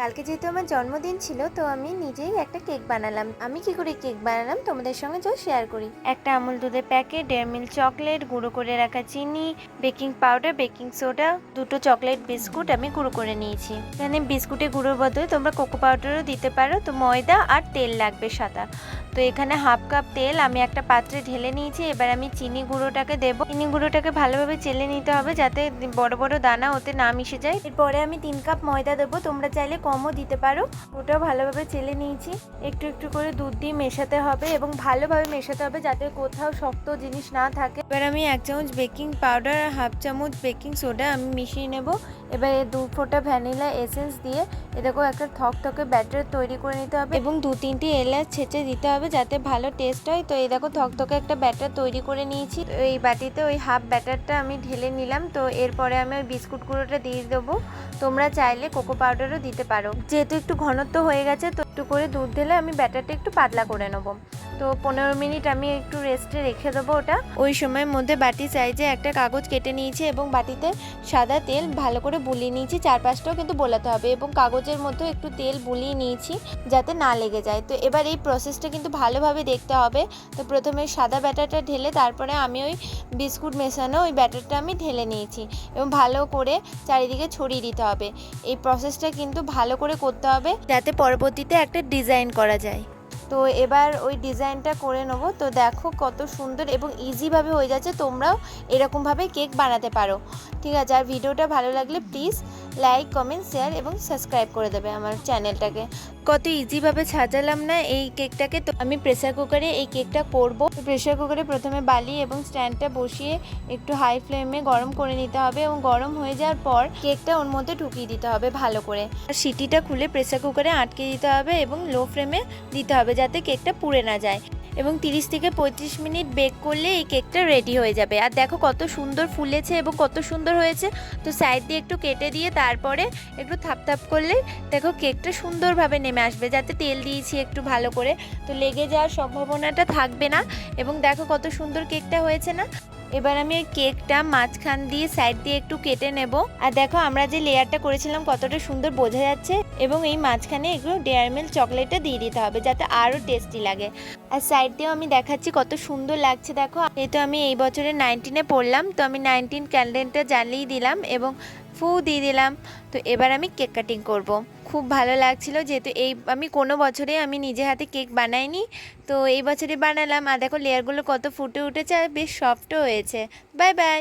কালকে যেহেতু আমার জন্মদিন ছিল তো আমি নিজেই একটা কেক বানালাম। আমি কি করে কেক বানালাম তোমাদের সঙ্গে চল শেয়ার করি। একটা আমুল দুধের প্যাকেট, 1.5 মিল চকলেট, গুঁড়ো করে রাখা চিনি, বেকিং পাউডার, বেকিং সোডা, 2টো চকলেট বিস্কুট আমি গুঁড়ো করে নিয়েছি। এখানে বিস্কুটের গুঁড়োর বদলে তোমরা কোকো পাউডারও দিতে পারো। তো ময়দা আর তেল লাগবে সাদা। তো এখানে হাফ কাপ তেল আমি একটা পাত্রে ঢেলে নিয়েছি। এবার আমি চিনি গুঁড়োটাকে দেবো। চিনি গুঁড়োটাকে ভালোভাবে চেলে নিতে হবে যাতে বড় বড় দানা ওতে না মিশে যায়। এরপরে আমি 3 কাপ ময়দা দেবো, তোমরা চাইলে কমও দিতে পারো। ওটাও ভালোভাবে চেলে নিয়েছি। একটু একটু করে দুধ দিয়ে মেশাতে হবে এবং ভালোভাবে মেশাতে হবে যাতে কোথাও শক্ত জিনিস না থাকে। এবার আমি 1 চামচ বেকিং পাউডার আর হাফ চামচ বেকিং সোডা আমি মিশিয়ে নেব। এবার 2 ফোঁটা ভ্যানিলা এসেন্স দিয়ে দেখো একটা থকথকে ব্যাটার তৈরি করে নিতে হবে এবং 2-3টি এলাচ ছেঁচে দিতে হবে যাতে ভালো টেস্ট হয়। তো এই দেখো থকথকে একটা ব্যাটার তৈরি করে নিয়েছি। এই বাটিতে ওই হাফ ব্যাটারটা আমি ঢেলে নিলাম। তো এরপরে আমি ওই বিস্কুট গুঁড়োটা দিয়ে দেবো। তোমরা চাইলে কোকো পাউডারও দিতে পারো। যেহেতু একটু ঘনত্ব হয়ে গেছে তো একটু করে দুধ ঢেলে আমি ব্যাটারটা একটু পাতলা করে নেবো। তো 15 মিনিট আমি একটু রেস্টে রেখে দেবো ওটা। ওই সময়ের মধ্যে বাটি সাইজে একটা কাগজ কেটে নিয়েছি এবং বাটিতে সাদা তেল ভালো করে বুলিয়ে নিয়েছি। চারপাশটাও কিন্তু বোলাতে হবে এবং কাগজের মধ্যে একটু তেল বুলিয়ে নিয়েছি যাতে না লেগে যায়। তো এবার এই প্রসেসটা কিন্তু ভালোভাবে দেখতে হবে। তো প্রথমে সাদা ব্যাটারটা ঢেলে তারপরে আমি ওই বিস্কুট মেশানো ওই ব্যাটারটা আমি ঢেলে নিয়েছি এবং ভালো করে চারিদিকে ছড়িয়ে দিতে হবে। এই প্রসেসটা কিন্তু ভালো করে করতে হবে যাতে পরবর্তীতে একটা ডিজাইন করা যায়। তো এবার ওই ডিজাইনটা করে নেবো। তো দেখো কত সুন্দর এবং ইজিভাবে হয়ে যাচ্ছে। তোমরাও এরকমভাবে কেক বানাতে পারো। ঠিক আছে, আর ভিডিওটা ভালো লাগলে প্লিজ লাইক, কমেন্ট, শেয়ার এবং সাবস্ক্রাইব করে দেবে আমার চ্যানেলটাকে। কত ইজিভাবে সাজালাম না এই কেকটাকে। তো আমি প্রেসার কুকারে এই কেকটা করবো। প্রেসার কুকারে প্রথমে বালি এবং স্ট্যান্ডটা বসিয়ে একটু হাই ফ্লেমে গরম করে নিতে হবে এবং গরম হয়ে যাওয়ার পর কেকটা ওর মধ্যে ঢুকিয়ে দিতে হবে ভালো করে। আর সিটিটা খুলে প্রেসার কুকারে আটকে দিতে হবে এবং লো ফ্লেমে দিতে হবে যাতে কেকটা পুড়ে না যায় এবং 30 থেকে 35 মিনিট বেক করলে এই কেকটা রেডি হয়ে যাবে। আর দেখো কত সুন্দর ফুলেছে এবং কত সুন্দর হয়েছে। তো সাইড দিয়ে একটু কেটে দিয়ে তারপরে একটু থাপ করলে দেখো কেকটা সুন্দরভাবে নেমে আসবে যাতে তেল দিয়েছি একটু ভালো করে। তো লেগে যাওয়ার সম্ভাবনাটা থাকবে না এবং দেখো কত সুন্দর কেকটা হয়েছে না। এবার আমি ওই কেকটা মাঝখান দিয়ে সাইড দিয়ে একটু কেটে নেব। আর দেখো আমরা যে লেয়ারটা করেছিলাম কতটা সুন্দর বোঝা যাচ্ছে এবং এই মাঝখানে একটু 1.5 মিল চকলেটটা দিয়ে দিতে হবে যাতে আরও টেস্টি লাগে। আর সাইড দিয়েও আমি দেখাচ্ছি কত সুন্দর লাগছে দেখো। যেহেতু আমি এই বছরে 19-এ পড়লাম তো আমি 19 ক্যান্ডেলটা জ্বালিয়ে দিলাম এবং ফু দিয়ে দিলাম। তো এবার আমি কেক কাটিং করব। খুব ভালো লাগছিল যেহেতু আমি কোনো বছরে আমি নিজে হাতে কেক বানাইনি। তো এই বছরে বানালাম। আর দেখো লেয়ারগুলো কত ফুটে উঠেছে আর বেশ সফটও হয়েছে। Bye bye.